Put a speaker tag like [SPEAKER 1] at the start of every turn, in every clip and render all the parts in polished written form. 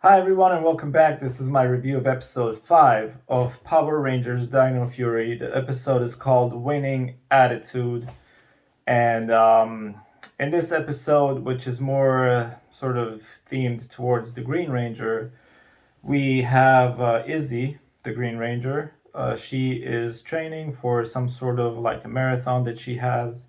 [SPEAKER 1] Hi everyone and welcome back. This is my review of episode 5 of Power Rangers Dino Fury. The episode is called Winning Attitude. And in this episode, which is more sort of themed towards the Green Ranger, we have Izzy, the Green Ranger. She is training for some sort of like a marathon that she has.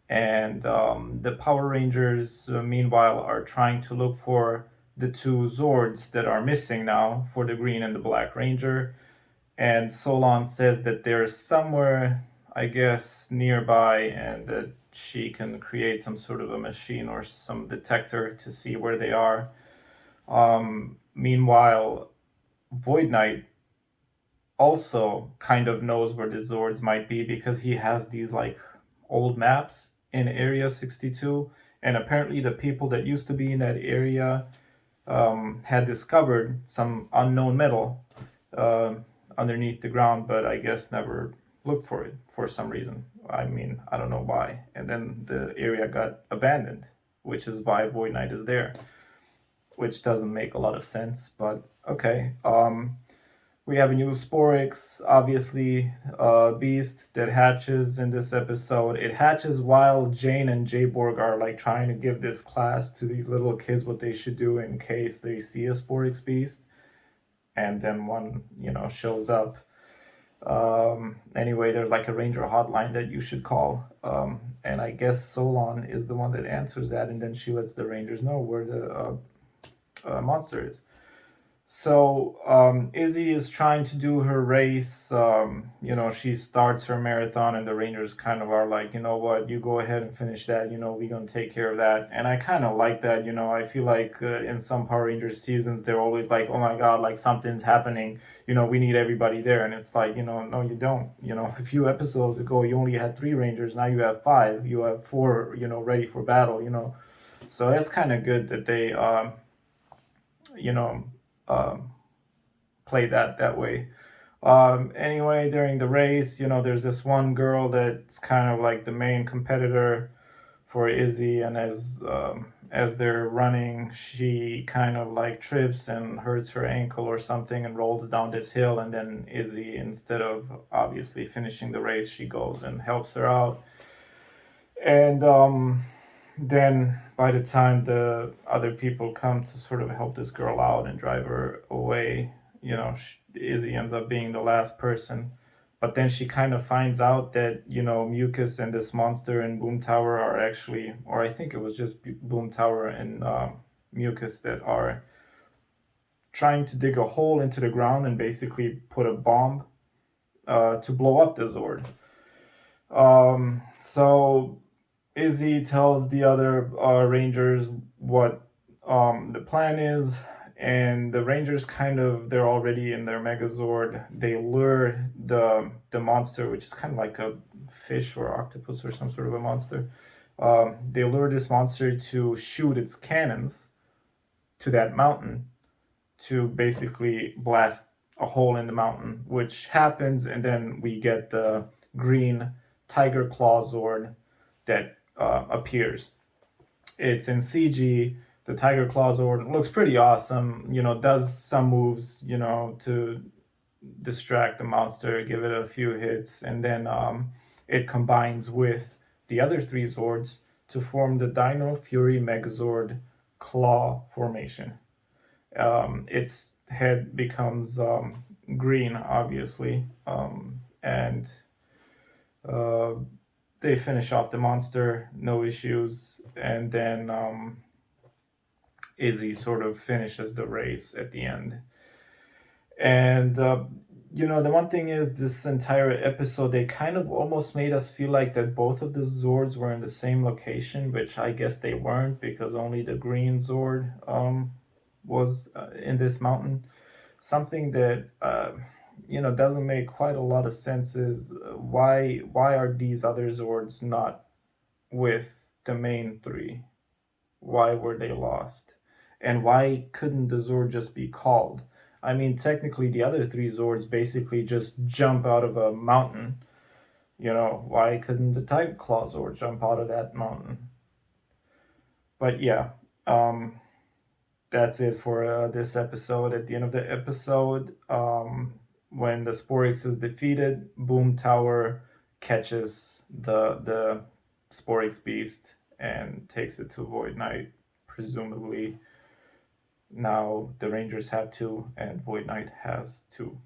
[SPEAKER 1] And the Power Rangers, meanwhile, are trying to look for the two Zords that are missing now for the Green and the Black Ranger. And Solon says that they're somewhere, I guess, nearby, and that she can create some sort of a machine or some detector to see where they are. Meanwhile, Void Knight also kind of knows where the Zords might be because he has these like old maps in Area 62, and apparently the people that used to be in that area had discovered some unknown metal uh, underneath the ground, but I guess never looked for it for some reason. I mean, I don't know why. And then the area got abandoned, which is why Void Knight is there, which doesn't make a lot of sense, but okay. We have a new Sporix, obviously, beast that hatches in this episode. It hatches while Jane and Jayborg are like trying to give this class to these little kids what they should do in case they see a Sporix beast, and then one, shows up. Anyway, there's like a ranger hotline that you should call, and I guess Solon is the one that answers that, and then she lets the rangers know where the monster is. So Izzy is trying to do her race. She starts her marathon, and the Rangers kind of are like, you know what, you go ahead and finish that. We're gonna take care of that. And I kind of like that. I feel like in some Power Rangers seasons, they're always like, oh my God, like something's happening. We need everybody there, and it's like, no, you don't. A few episodes ago, you only had 3 Rangers. Now you have 5. You have 4. Ready for battle. So that's kind of good that they, you know. Um, play that way. Anyway, during the race, there's this one girl that's kind of like the main competitor for Izzy, and as they're running, she kind of like trips and hurts her ankle or something and rolls down this hill, and then Izzy, instead of obviously finishing the race, she goes and helps her out. And then by the time the other people come to sort of help this girl out and drive her away, Izzy ends up being the last person. But then she kind of finds out that, Mucus and this monster in Boom Tower are actually, or I think it was just Boom Tower and Mucus that are trying to dig a hole into the ground and basically put a bomb to blow up the Zord. So Izzy tells the other Rangers what the plan is, and the Rangers they're already in their Megazord. They lure the monster, which is kind of like a fish or octopus or some sort of a monster. They lure this monster to shoot its cannons to that mountain to basically blast a hole in the mountain, which happens, and then we get the green Tiger Claw Zord that appears. It's in CG. The Tiger Claw Zord looks pretty awesome. Does some moves, to distract the monster, give it a few hits, and then it combines with the other 3 Zords to form the Dino Fury Megazord Claw formation. Its head becomes green, obviously, and uh, they finish off the monster, no issues, and then Izzy sort of finishes the race at the end. And the one thing is, this entire episode, they kind of almost made us feel like that both of the Zords were in the same location, which I guess they weren't because only the green Zord was in this mountain. Something that doesn't make quite a lot of sense is why are these other Zords not with the main 3? Why were they lost? And why couldn't the Zord just be called? I mean, technically, the other 3 Zords basically just jump out of a mountain. Why couldn't the Tiger Claw Zord jump out of that mountain? But yeah, um, that's it for this episode. At the end of the episode, when the Sporix is defeated, Boom Tower catches the Sporix beast and takes it to Void Knight. Presumably, now the Rangers have two, and Void Knight has two.